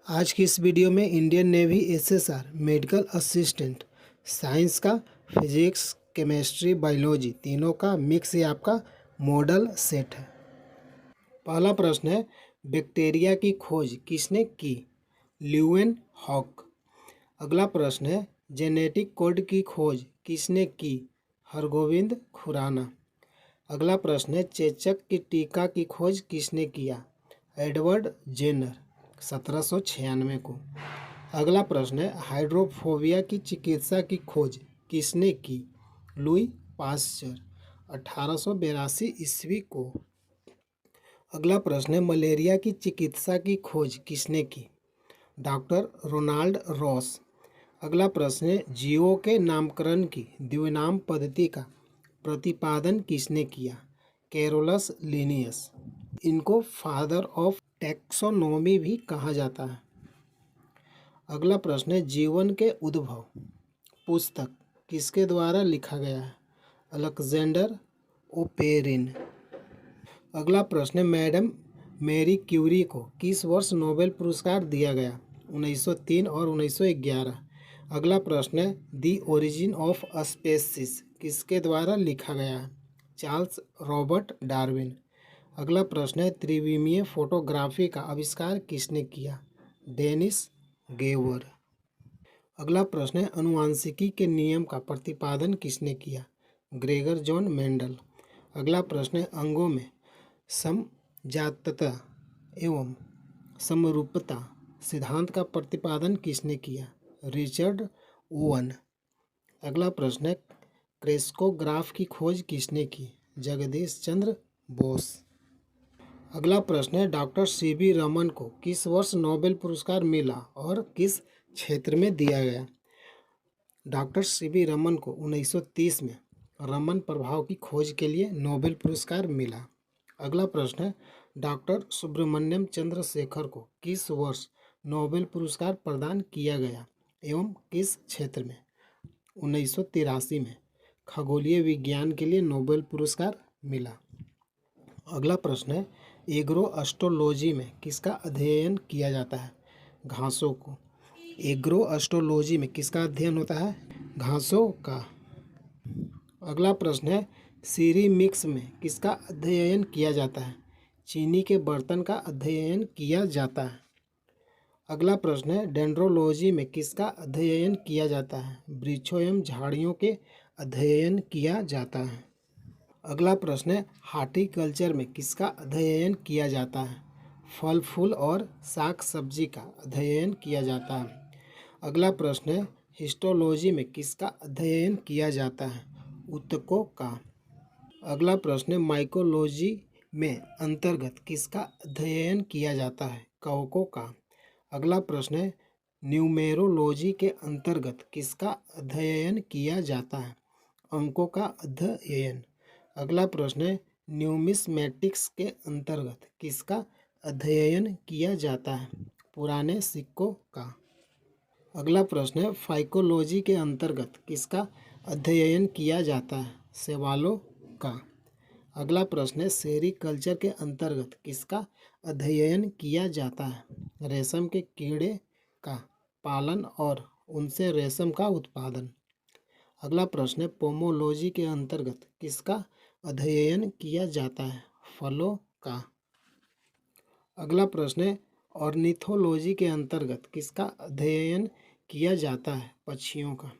आज की इस वीडियो में Indian navy SSR medical assistant science का फिजिक्स केमिस्ट्री बायोलॉजी तीनों का मिक्स ये आपका मॉडल सेट है। पहला प्रश्न है, बैक्टीरिया की खोज किसने की? ल्यूएन हॉक। अगला प्रश्न है, जेनेटिक कोड की खोज किसने की? हरगोविंद खुराना। अगला प्रश्न है, चेचक की टीका की खोज किसने किया? एडवर्ड जेनर 1796 को। अगला प्रश्न है, हाइड्रोफोबिया की चिकित्सा की खोज किसने की? लुई पास्चर 1882 ईस्वी को। अगला प्रश्न है, मलेरिया की चिकित्सा की खोज किसने की? Doctor Ronald Ross. अगला प्रश्न है, जीवों के नामकरण की द्विनाम पद्धति का प्रतिपादन किसने किया? Carolus Linnaeus. इनको फादर ऑफ टैक्सोनॉमी भी कहा जाता है। अगला प्रश्न है, जीवन के उद्भव पुस्तक किसके द्वारा लिखा गया है? Alexander Oparin. अगला प्रश्न है, मैडम मैरी क्यूरी को किस वर्ष नोबेल पुरस्कार दिया गया? 1903 और 1911। अगला प्रश्न है, दी ओरिजिन ऑफ स्पेसीज किसके द्वारा लिखा गया है? Charles Robert Darwin. अगला प्रश्न है, त्रिविमीय फोटोग्राफी का आविष्कार किसने किया? डेनिस गेवर। अगला प्रश्न है, अनुवांशिकी के नियम का प्रतिपादन किसने किया? Gregor John Mendel. अगला प्रश्न है, अंगों में समजातता एवं समरूपता सिद्धांत का प्रतिपादन किसने किया? Richard oven. अगला प्रश्न है, क्रेस्कोग्राफ की खोज किसने की? जगदीश चंद्र बोस। अगला प्रश्न है, डॉक्टर सीवी रमन को किस वर्ष नोबेल पुरस्कार मिला और किस क्षेत्र में दिया गया? डॉक्टर सीवी रमन को 1930 में रमन प्रभाव की खोज के लिए नोबेल पुरस्कार मिला। अगला प्रश्न है, डॉक्टर सुब्रमण्यम चंद्रशेखर को किस वर्ष नोबेल पुरस्कार प्रदान किया गया एवं किस क्षेत्र में? 1983 में खगोलीय विज्ञान के लिए नोबेल पुरस्कार मिला। अगला प्रश्न है, एग्रो एस्ट्रोलॉजी में किसका अध्ययन किया जाता है? घासों को। एग्रो एस्ट्रोलॉजी में किसका अध्ययन होता है? घासों का। अगला प्रश्न है, सीरीमिक्स में किसका अध्ययन किया जाता है? चीनी के बर्तन का अध्ययन किया जाता है। अगला प्रश्न है, डेंड्रोलॉजी में किसका अध्ययन किया जाता है? वृक्षों एवं झाड़ियों के अध्ययन किया जाता है। अगला प्रश्न है, हार्टिकल्चर में किसका अध्ययन किया जाता है? फल फूल और साग सब्जी का अध्ययन किया जाता है। अगला प्रश्न है, हिस्टोलॉजी में किसका अध्ययन किया जाता है? ऊतकों का। अगला प्रश्न है, माइकोलॉजी में अंतर्गत किसका अध्ययन किया जाता है? कवकों का। अगला प्रश्न है, न्यूमेरोलॉजी के अंतर्गत किसका अध्ययन किया जाता है? अंकों का अध्ययन। अगला प्रश्न है, न्यूमिस्मेटिक्स के अंतर्गत किसका अध्ययन किया जाता है? पुराने सिक्कों का। अगला प्रश्न है, फाइकोलॉजी के अंतर्गत किसका अध्ययन किया जाता है? शैवालों का। अगला प्रश्न है, सेरीकल्चर के अंतर्गत किसका अध्ययन किया जाता है? रेशम के कीड़े का पालन और उनसे रेशम का उत्पादन। अगला प्रश्न है, पोमोलॉजी के अंतर्गत किसका अध्ययन किया जाता है? फलों का। अगला प्रश्न है, ऑर्निथोलॉजी के अंतर्गत किसका अध्ययन किया जाता है? पक्षियों का।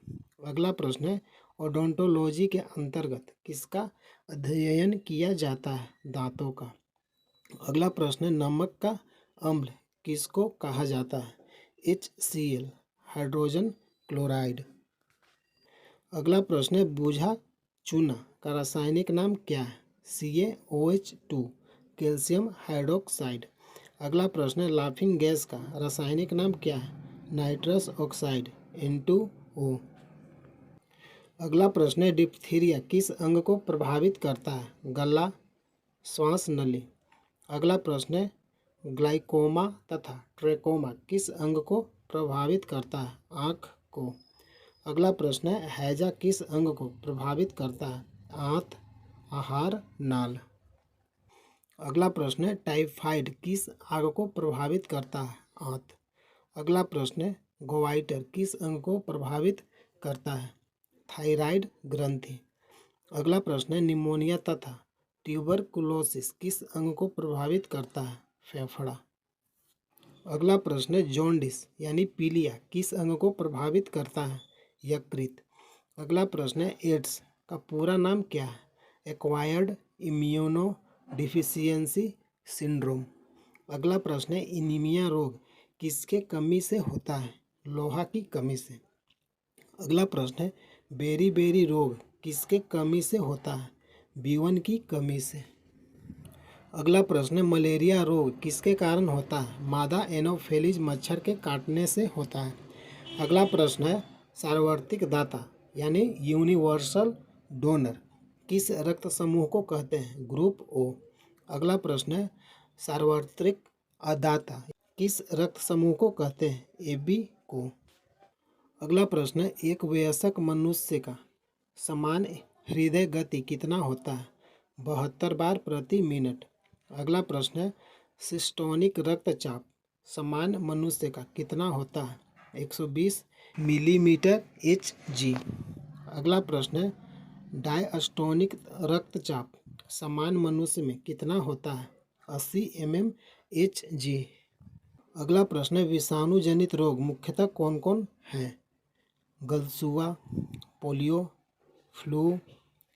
अगला प्रश्न है, ओडोंटोलॉजी के अंतर्गत किसका अध्ययन किया जाता है? दांतों का। अगला प्रश्न है, नमक का अम्ल किसको कहा जाता है? HCl hydrogen chloride. अगला प्रश्न है, बूझा चूना का रासायनिक नाम क्या है? CaOH2 calcium hydroxide. अगला प्रश्न है, लाफिंग गैस का रासायनिक नाम क्या है? Nitrous oxide N2O। अगला प्रश्न है, डिप्थीरिया किस अंग को प्रभावित करता है? गला, श्वास नली। अगला प्रश्न है, ग्लाइकोमा तथा ट्रेकोमा किस अंग को प्रभावित करता है? आँख को। अगला प्रश्न है, हैजा किस अंग को प्रभावित करता है? आंत, आहार नाल। अगला प्रश्न है, टाइफाइड किस अंग को प्रभावित करता है? आंत। अगला प्रश्न है, गोइटर किस अंग को प्रभावित करता है? थायराइड ग्रंथि। अगला प्रश्न है, निमोनिया तथा ट्यूबरकुलोसिस किस अंग को प्रभावित करता है? फेफड़ा। अगला प्रश्न है, जॉन्डिस यानी पीलिया किस अंग को प्रभावित करता है? यकृत। अगला प्रश्न है, एड्स का पूरा नाम क्या है? Acquired immuno deficiency syndrome. अगला प्रश्न है, एनीमिया रोग किसके कमी से होता है? लोहा की कमी से। अगला प्रश्न है, बेरी रोग किसके कमी से होता है? B1 की कमी से। अगला प्रश्न है, मलेरिया रोग किसके कारण होता है? मादा एनोफेलिज मच्छर के काटने से होता है। अगला प्रश्न है, सार्वत्रिक दाता यानी यूनिवर्सल डोनर किस रक्त समूह को कहते हैं? Group O. अगला प्रश्न है, सार्वत्रिक अदाता किस रक्त समूह को कहते हैं? AB को। अगला प्रश्न है, एक वयस्क मनुष्य का सामान्य हृदय गति कितना होता है? 72 बार प्रति मिनट। अगला प्रश्न है, सिस्टोनिक रक्तचाप सामान्य मनुष्य का कितना होता है? 120 मिलीमीटर Hg। अगला प्रश्न है, डायस्टोनिक रक्तचाप सामान्य मनुष्य में कितना होता है? 80 mmHg। अगला प्रश्न है, विषाणु जनित रोग मुख्यतः कौन कौन हैं? गलसुआ, पोलियो, फ्लू,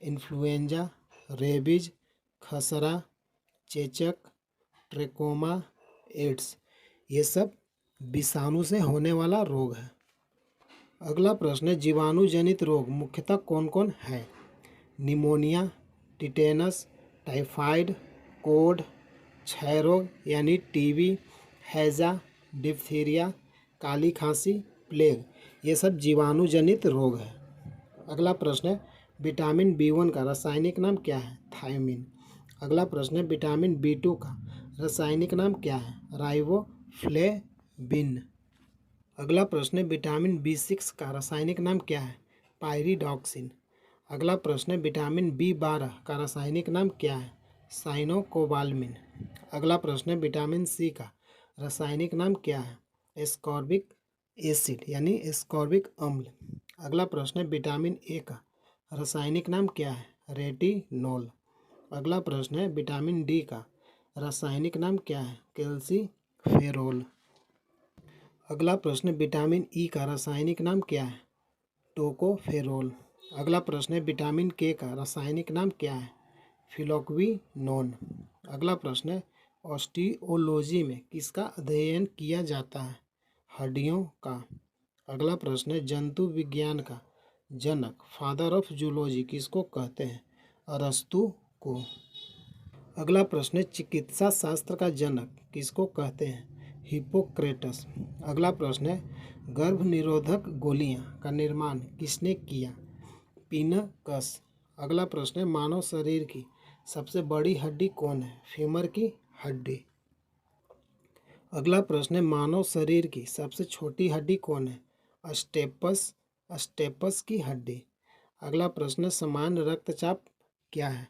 इन्फ्लुएंजा, रेबीज, खसरा, चेचक, ट्रेकोमा, एड्स ये सब विषाणु से होने वाला रोग है। अगला प्रश्न है, जीवाणु जनित रोग मुख्यतः कौन कौन है? निमोनिया, टिटेनस, टाइफाइड, कोढ़, क्षय रोग यानी TB, हैजा, डिप्थीरिया, काली खांसी, प्लेग ये सब जीवाणु जनित रोग है। अगला प्रश्न है, विटामिन B1 का रासायनिक नाम क्या है? थायमिन। अगला प्रश्न है, विटामिन B2 का रासायनिक नाम क्या है? राइबोफ्लेविन। अगला प्रश्न है, विटामिन B6 का रासायनिक नाम क्या है? पायरिडॉक्सिन। अगला प्रश्न है, विटामिन B12 का रासायनिक नाम क्या है? साइनोकोबाल्मिन। अगला प्रश्न है, विटामिन C का रासायनिक नाम क्या है? एस्कॉर्बिक एसिड यानी एस्कॉर्बिक अम्ल। अगला प्रश्न है, विटामिन A का रासायनिक नाम क्या है? रेटिनॉल। अगला प्रश्न है, विटामिन D का रासायनिक नाम क्या है? कैल्सीफेरोल। अगला प्रश्न है, विटामिन E का रासायनिक नाम क्या है? टोकोफेरोल। अगला प्रश्न है, विटामिन K का रासायनिक नाम क्या है? फिलोक्विनोन। अगला प्रश्न है, ऑस्टियोलॉजी में किसका अध्ययन किया जाता है? हड्डियों का। अगला प्रश्न है, जंतु विज्ञान का जनक फादर ऑफ जूलॉजी किसको कहते हैं? अरस्तु को। अगला प्रश्न है, चिकित्सा शास्त्र का जनक किसको कहते हैं? हिप्पोक्रेटस। अगला प्रश्न है, गर्भ निरोधक गोलियां का निर्माण किसने किया? पिनकस। अगला प्रश्न है, मानव शरीर की सबसे बड़ी हड्डी कौन है? फीमर की हड्डी। अगला प्रश्न है, मानव शरीर की सबसे छोटी हड्डी कौन है? स्टेपस की हड्डी। अगला प्रश्न है, सामान्य रक्तचाप क्या है?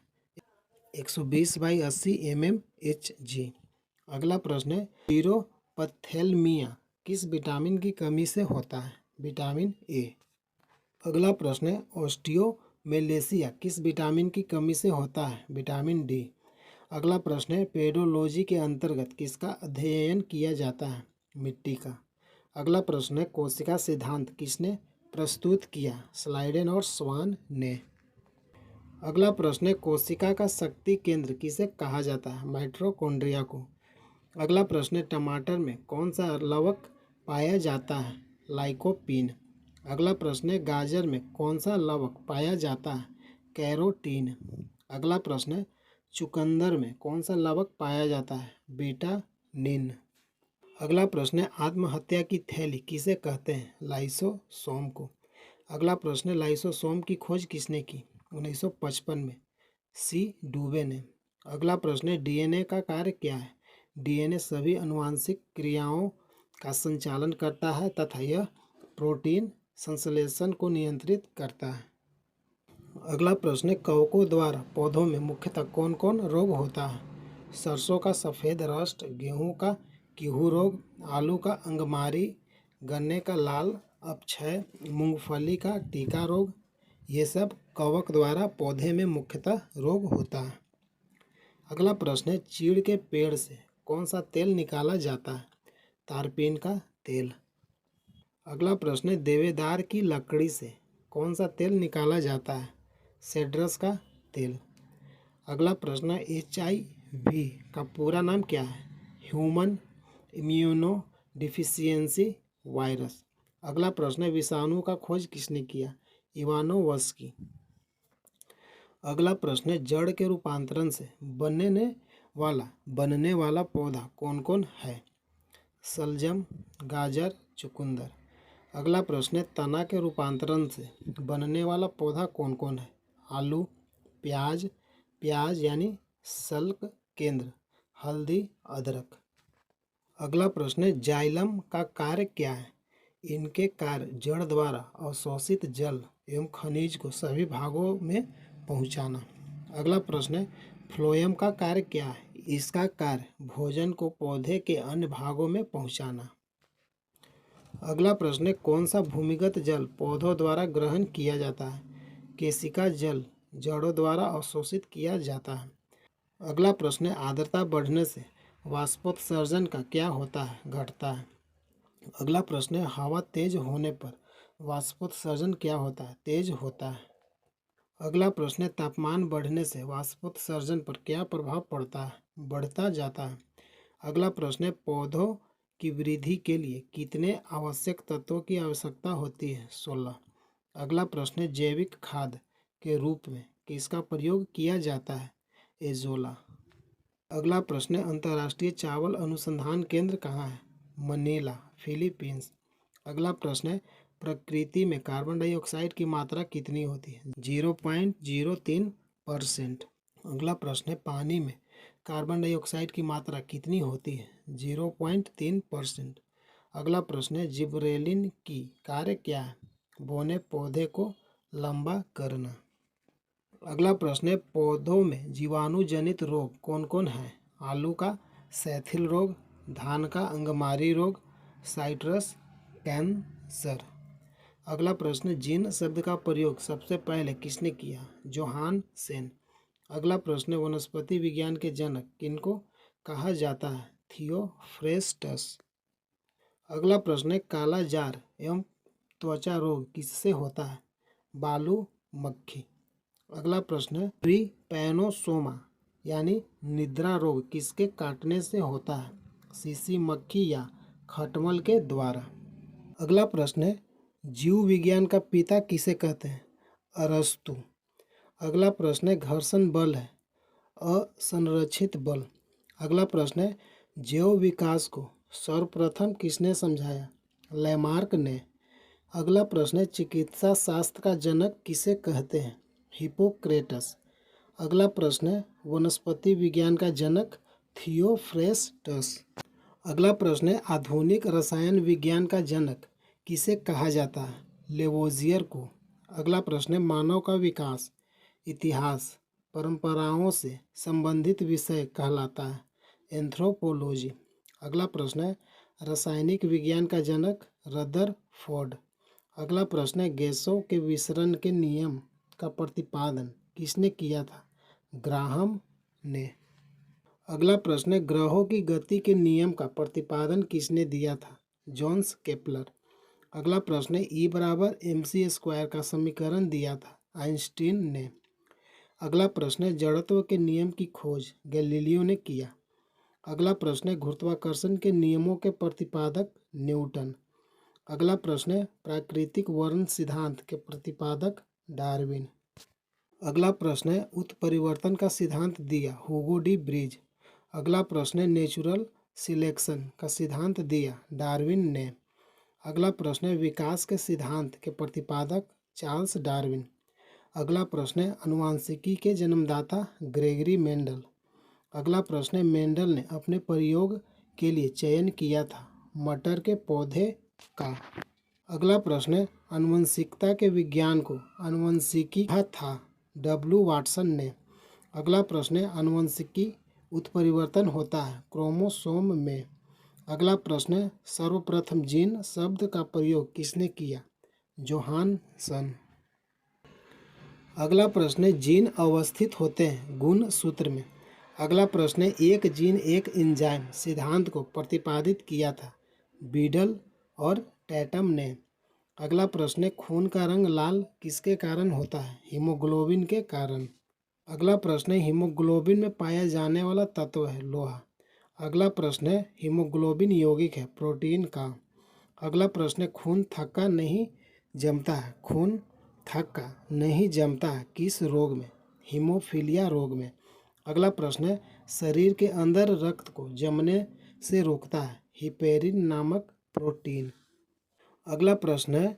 120/80 mmHg। अगला प्रश्न है, हीरोपथैल्मिया किस विटामिन की कमी से होता है? Vitamin A। अगला प्रश्न है, ऑस्टियोमेलेसिया किस विटामिन की कमी से होता है? Vitamin D। अगला प्रश्न है, पेडोलॉजी के अंतर्गत किसका अध्ययन किया जाता है? मिट्टी का। अगला प्रश्न है, कोशिका सिद्धांत किसने प्रस्तुत किया? स्लाइडेन और स्वान ने। अगला प्रश्न है, कोशिका का शक्ति केंद्र किसे कहा जाता है? माइटोकॉन्ड्रिया को। अगला प्रश्न है, टमाटर में कौन सा लवक पाया जाता है? लाइकोपीन। अगला प्रश्न है, गाजर में कौन सा लवक पाया जाता है? कैरोटीन। अगला प्रश्न है, चुकंदर में कौन सा लवक पाया जाता है? बीटानिन। अगला प्रश्न है, आत्महत्या की थैली किसे कहते हैं? लाइसोसोम को। अगला प्रश्न है, लाइसोसोम की खोज किसने की? 1955 में C डुबे ने। अगला प्रश्न है, DNA का कार्य क्या है? DNA सभी अनुवांशिक क्रियाओं का संचालन करता है तथा यह प्रोटीन संश्लेषण को नियंत्रित करता है। अगला प्रश्न है, कवकों द्वारा पौधों में मुख्यतः कौन कौन रोग होता है? सरसों का सफ़ेद रस्ट, गेहूं का कीहू रोग, आलू का अंगमारी गन्ने का लाल अपक्षय, मूंगफली का टीका रोग, ये सब कवक द्वारा पौधे में मुख्यतः रोग होता है। अगला प्रश्न है, चीड़ के पेड़ से कौन सा तेल निकाला जाता है? तारपीन का तेल। अगला प्रश्न है, देवदार की लकड़ी से कौन सा तेल निकाला जाता है? सेड्रस का तेल। अगला प्रश्न है, HIV का पूरा नाम क्या है? Human immuno deficiency virus. अगला प्रश्न है, विषाणु का खोज किसने किया? इवानोवस्की। अगला प्रश्न है, जड़ के रूपांतरण से बनने वाला पौधा कौन कौन है? शलजम, गाजर, चुकंदर। अगला प्रश्न है, तना के रूपांतरण से बनने वाला पौधा कौन कौन है? आलू, प्याज यानी शल्क केंद्र, हल्दी, अदरक। अगला प्रश्न है, जाइलम का कार्य क्या है? इनके कार्य जड़ द्वारा अवशोषित जल एवं खनिज को सभी भागों में पहुंचाना। अगला प्रश्न है, फ्लोएम का कार्य क्या है? इसका कार्य भोजन को पौधे के अन्य भागों में पहुंचाना। अगला प्रश्न है, कौन सा भूमिगत जल पौधों द्वारा ग्रहण किया जाता है? केशिका जल जड़ों द्वारा अवशोषित किया जाता है। अगला प्रश्न है, आर्द्रता बढ़ने से वाष्पोत्सर्जन का क्या होता है? घटता है। अगला प्रश्न है, हवा तेज होने पर वाष्पोत्सर्जन क्या होता है? तेज होता है। अगला प्रश्न है, तापमान बढ़ने से वाष्पोत्सर्जन पर क्या प्रभाव पड़ता है? बढ़ता जाता है। अगला प्रश्न है, पौधों की वृद्धि के लिए कितने आवश्यक तत्वों की आवश्यकता होती है? 16। अगला प्रश्न है, जैविक खाद के रूप में किसका प्रयोग किया जाता है? एजोला। अगला प्रश्न है, अंतर्राष्ट्रीय चावल अनुसंधान केंद्र कहाँ है? Manila, Philippines. अगला प्रश्न है, प्रकृति में कार्बन डाइऑक्साइड की मात्रा कितनी होती है? 0.03%। अगला प्रश्न है, पानी में कार्बन डाइऑक्साइड की मात्रा कितनी होती है? 0.3%। अगला प्रश्न है, जिबरेलिन की कार्य क्या है? बोने पौधे को लंबा करना। अगला प्रश्न है, पौधों में जीवाणु जनित रोग कौन कौन है? आलू का सैथिल रोग, धान का अंगमारी रोग, साइट्रस कैंसर। अगला प्रश्न, जिन शब्द का प्रयोग सबसे पहले किसने किया? जोहानसेन। अगला प्रश्न, वनस्पति विज्ञान के जनक किनको कहा जाता है? थियोफ्रेस्टस। अगला प्रश्न है, काला जार एवं त्वचा रोग किससे होता है? बालू मक्खी। अगला प्रश्न है, ट्रिपैनोसोमा यानी निद्रा रोग किसके काटने से होता है? सीसी मक्खी या खटमल के द्वारा। अगला प्रश्न है, जीव विज्ञान का पिता किसे कहते हैं? अरस्तु। अगला प्रश्न है, घर्षण बल है असंरक्षित बल। अगला प्रश्न है, जैव विकास को सर्वप्रथम किसने समझाया? लैमार्क ने। अगला प्रश्न है, चिकित्सा शास्त्र का जनक किसे कहते हैं? हिप्पोक्रेटस। अगला प्रश्न है, वनस्पति विज्ञान का जनक थियोफ्रेस्टस। अगला प्रश्न है, आधुनिक रसायन विज्ञान का जनक किसे कहा जाता है? लेवोजियर को। अगला प्रश्न है, मानव का विकास इतिहास परंपराओं से संबंधित विषय कहलाता है? एंथ्रोपोलॉजी। अगला प्रश्न है, रासायनिक विज्ञान का जनक रदरफोर्ड। अगला प्रश्न है, गैसों के विसरण के नियम का प्रतिपादन किसने किया था? ग्राहम ने। अगला प्रश्न है, ग्रहों की गति के नियम का प्रतिपादन किसने दिया था? Jones Kepler. अगला प्रश्न है, E = mc² का समीकरण दिया था आइंस्टीन ने। अगला प्रश्न है, जड़त्व के नियम की खोज गैलीलियो ने किया। अगला प्रश्न है, गुरुत्वाकर्षण के नियमों के प्रतिपादक न्यूटन। अगला प्रश्न है, प्राकृतिक वर्ण सिद्धांत के प्रतिपादक डार्विन। अगला प्रश्न है, उत्परिवर्तन का सिद्धांत दिया हुगो डी ब्रिज। अगला प्रश्न है, नेचुरल सिलेक्शन का सिद्धांत दिया डार्विन ने। अगला प्रश्न है, विकास के सिद्धांत के प्रतिपादक चार्ल्स डार्विन। अगला प्रश्न है, आनुवंशिकी के जन्मदाता ग्रेगरी मेंडल। अगला प्रश्न है, मेंडल ने अपने प्रयोग के लिए चयन किया था मटर के पौधे का। अगला प्रश्न है, आनुवंशिकता के विज्ञान को आनुवंशिकी कहा था W वाटसन ने। अगला प्रश्न है, आनुवंशिकी उत्परिवर्तन होता है क्रोमोसोम में। अगला प्रश्न, सर्वप्रथम जीन शब्द का प्रयोग किसने किया? जोहानसन। अगला प्रश्न, जीन अवस्थित होते हैं गुण सूत्र में। अगला प्रश्न, एक जीन एक एंजाइम सिद्धांत को प्रतिपादित किया था? बीडल और टैटम ने। अगला प्रश्न, खून का रंग लाल किसके कारण होता है? हीमोग्लोबिन के कारण। अगला प्रश्न, हीमोग्लोबिन में पाया जाने वाला तत्व है लोहा। अगला प्रश्न, हीमोग्लोबिन यौगिक है प्रोटीन का। अगला प्रश्न, खून थक्का नहीं जमता है, खून थक्का नहीं जमता है किस रोग में? हीमोफीलिया रोग में। अगला प्रश्न, शरीर के अंदर रक्त को जमने से रोकता है? हिपेरिन नामक प्रोटीन। अगला प्रश्न,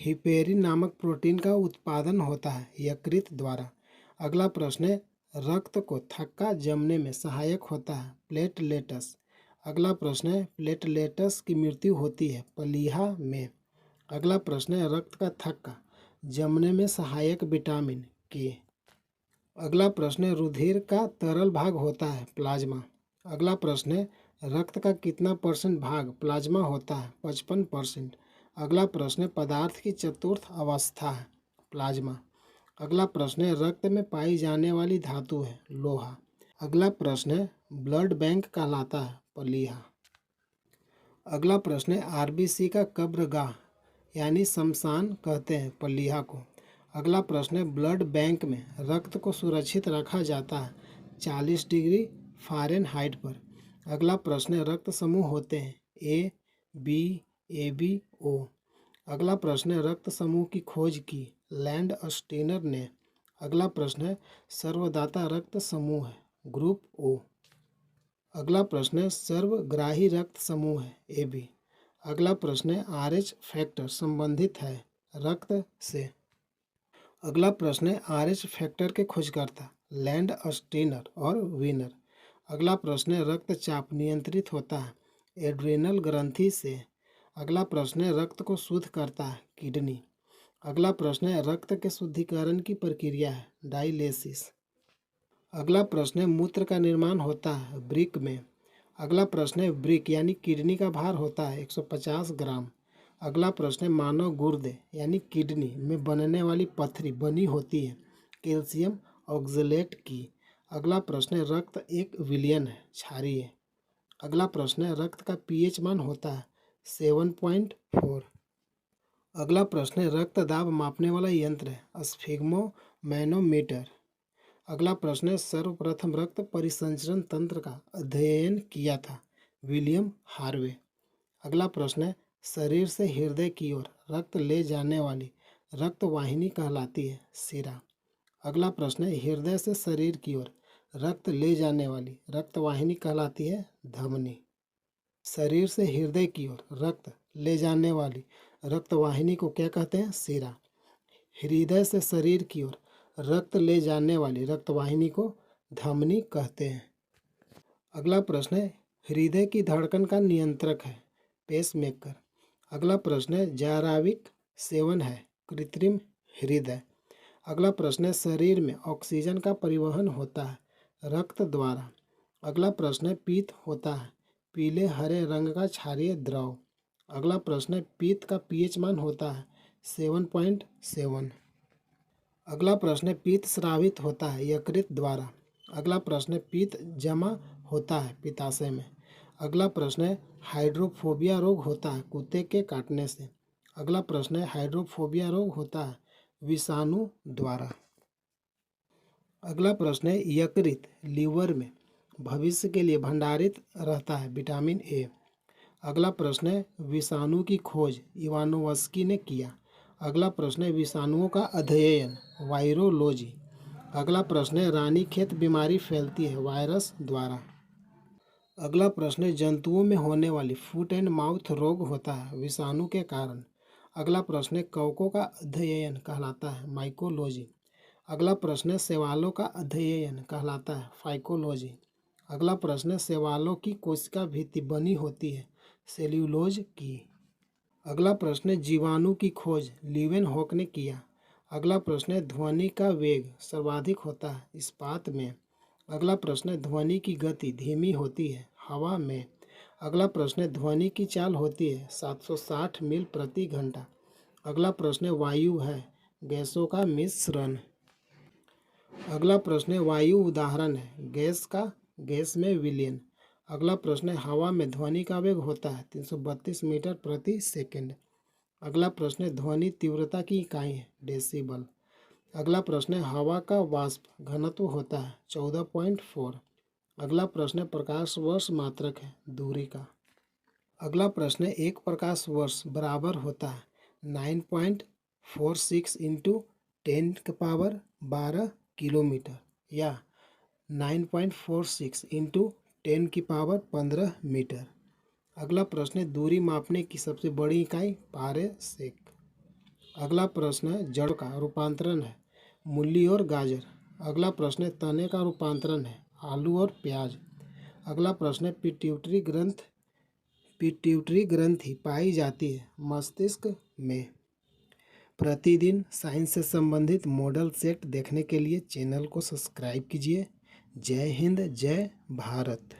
हिपेरिन नामक प्रोटीन का उत्पादन होता है यकृत द्वारा। अगला प्रश्न, रक्त को थक्का जमने में सहायक होता है प्लेटलेट्स। अगला प्रश्न, प्लेटलेट्स की मृत्यु होती है प्लीहा में। अगला प्रश्न, रक्त का थक्का जमने में सहायक विटामिन के। अगला प्रश्न, रुधिर का तरल भाग होता है प्लाज्मा। अगला प्रश्न, रक्त का कितना % भाग प्लाज्मा होता है? 55%। अगला प्रश्न, पदार्थ की चतुर्थ अवस्था है प्लाज्मा। अगला प्रश्न, रक्त में पाई जाने वाली धातु है लोहा। अगला प्रश्न, ब्लड बैंक कहलाता है प्लीहा। अगला प्रश्न, आरबीसी का कब्रगाह यानी शमशान कहते हैं प्लीहा को। अगला प्रश्न, ब्लड बैंक में रक्त को सुरक्षित रखा जाता है 40 डिग्री फ़ारेनहाइट पर। अगला प्रश्न, रक्त समूह होते हैं ए, बी, ए बी, ओ। अगला प्रश्न, रक्त समूह की खोज की लैंडस्टीनर ने। अगला प्रश्न, सर्वदाता रक्त समूह है ग्रुप ओ। अगला प्रश्न, सर्वग्राही रक्त समूह है ए बी। अगला प्रश्न, RH फैक्टर संबंधित है रक्त से। अगला प्रश्न, RH फैक्टर के खोजकर्ता लैंडस्टीनर और वीनर। अगला प्रश्न, रक्तचाप नियंत्रित होता है एड्रेनल ग्रंथि से। अगला प्रश्न, रक्त को शुद्ध करता है किडनी। अगला प्रश्न, रक्त के शुद्धिकरण की प्रक्रिया है डायलिसिस। अगला प्रश्न, मूत्र का निर्माण होता है वृक्क में। अगला प्रश्न, वृक्क यानी किडनी का भार होता है 150 ग्राम। अगला प्रश्न, मानव गुर्दे यानी किडनी में बनने वाली पथरी बनी होती है कैल्शियम ऑक्जेलेट की। अगला प्रश्न, रक्त एक विलयन है क्षारीय। अगला प्रश्न, रक्त का pH मान होता है 7.4। अगला प्रश्न, रक्त दाब मापने वाला यंत्र है स्फिग्मोमैनोमीटर। अगला प्रश्न, सर्वप्रथम रक्त परिसंचरण तंत्र का अध्ययन किया था विलियम हार्वे। अगला प्रश्न, शरीर से हृदय की ओर रक्त ले जाने वाली रक्तवाहिनी कहलाती है शिरा। अगला प्रश्न, हृदय से शरीर की ओर रक्त ले जाने वाली रक्तवाहिनी कहलाती है धमनी। शरीर से हृदय की ओर रक्त ले जाने वाली रक्तवाहिनी को क्या कहते हैं? शिरा। हृदय से शरीर की ओर रक्त ले जाने वाली रक्तवाहिनी को धमनी कहते हैं। अगला प्रश्न, हृदय की धड़कन का नियंत्रक है पेसमेकर। अगला प्रश्न, जैविक सेवन है कृत्रिम हृदय। अगला प्रश्न, शरीर में ऑक्सीजन का परिवहन होता है रक्त द्वारा। अगला प्रश्न, पीत होता है पीले हरे रंग का क्षारीय द्रव। अगला प्रश्न, पीत का pH मान होता है 7.7। अगला प्रश्न, पीत स्रावित होता है यकृत द्वारा। अगला प्रश्न, पीत जमा होता है पित्ताशय में। अगला प्रश्न, हाइड्रोफोबिया रोग होता है कुत्ते के काटने से। अगला प्रश्न, हाइड्रोफोबिया रोग होता है विषाणु द्वारा। अगला प्रश्न, यकृत लीवर में भविष्य के लिए भंडारित रहता है विटामिन ए। अगला प्रश्न, विषाणु की खोज इवानोव्स्की ने किया। अगला प्रश्न, विषाणुओं का अध्ययन वायरोलॉजी। अगला प्रश्न, रानीखेत बीमारी फैलती है वायरस द्वारा। अगला प्रश्न, जंतुओं में होने वाली फुट एंड माउथ रोग होता है विषाणु के कारण। अगला प्रश्न, कवकों का अध्ययन कहलाता है माइकोलॉजी। अगला प्रश्न, शैवालों का अध्ययन कहलाता है फाइकोलॉजी। अगला प्रश्न, शैवालों की कोशिका भित्ति बनी होती है सेल्यूलोज की। अगला प्रश्न, जीवाणु की खोज लीवेनहॉक ने किया। अगला प्रश्न, ध्वनि का वेग सर्वाधिक होता है इस्पात में। अगला प्रश्न, ध्वनि की गति धीमी होती है हवा में। अगला प्रश्न है, ध्वनि की चाल होती है 760 मील प्रति घंटा। अगला प्रश्न है, वायु है गैसों का मिश्रण। अगला प्रश्न है, वायु उदाहरण है गैस में विलीन। अगला प्रश्न है, हवा में ध्वनि का वेग होता है 332 मीटर प्रति सेकंड। अगला प्रश्न है, ध्वनि तीव्रता की इकाई है डेसिबल। अगला प्रश्न है, हवा का वाष्प घनत्व होता है 14.4। अगला प्रश्न है, प्रकाश वर्ष मात्रक है दूरी का। अगला प्रश्न है, एक प्रकाश वर्ष बराबर होता है 9.46 इंटू 10 की पावर 12 किलोमीटर या 9.46 इंटू 10 की पावर 15 मीटर। अगला प्रश्न है, दूरी मापने की सबसे बड़ी इकाई पारेसेक। अगला प्रश्न है, जड़ का रूपांतरण है मूली और गाजर। अगला प्रश्न है, तने का रूपांतरण है आलू और प्याज। अगला प्रश्न है, पिट्यूटरी ग्रंथि पाई जाती है मस्तिष्क में। प्रतिदिन साइंस से संबंधित मॉडल सेट देखने के लिए चैनल को सब्सक्राइब कीजिए। जय हिंद, जय भारत।